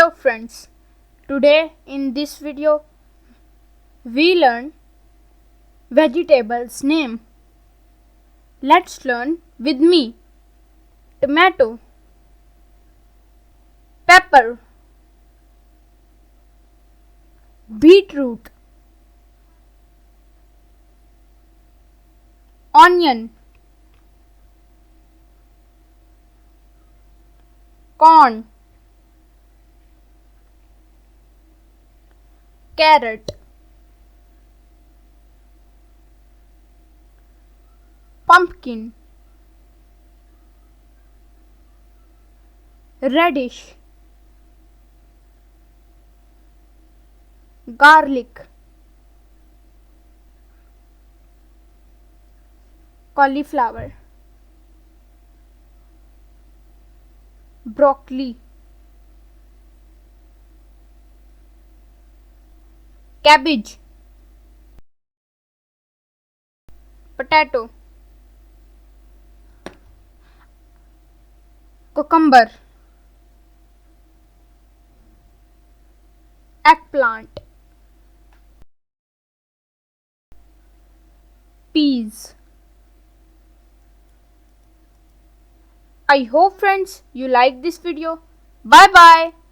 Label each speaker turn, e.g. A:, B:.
A: Hello friends, today in this video we learn vegetables name. Let's learn with me. Tomato, pepper, beetroot, onion, corn, carrot, pumpkin, radish, garlic, cauliflower, broccoli, cabbage, potato, cucumber, eggplant, peas. I hope friends you like this video. Bye bye.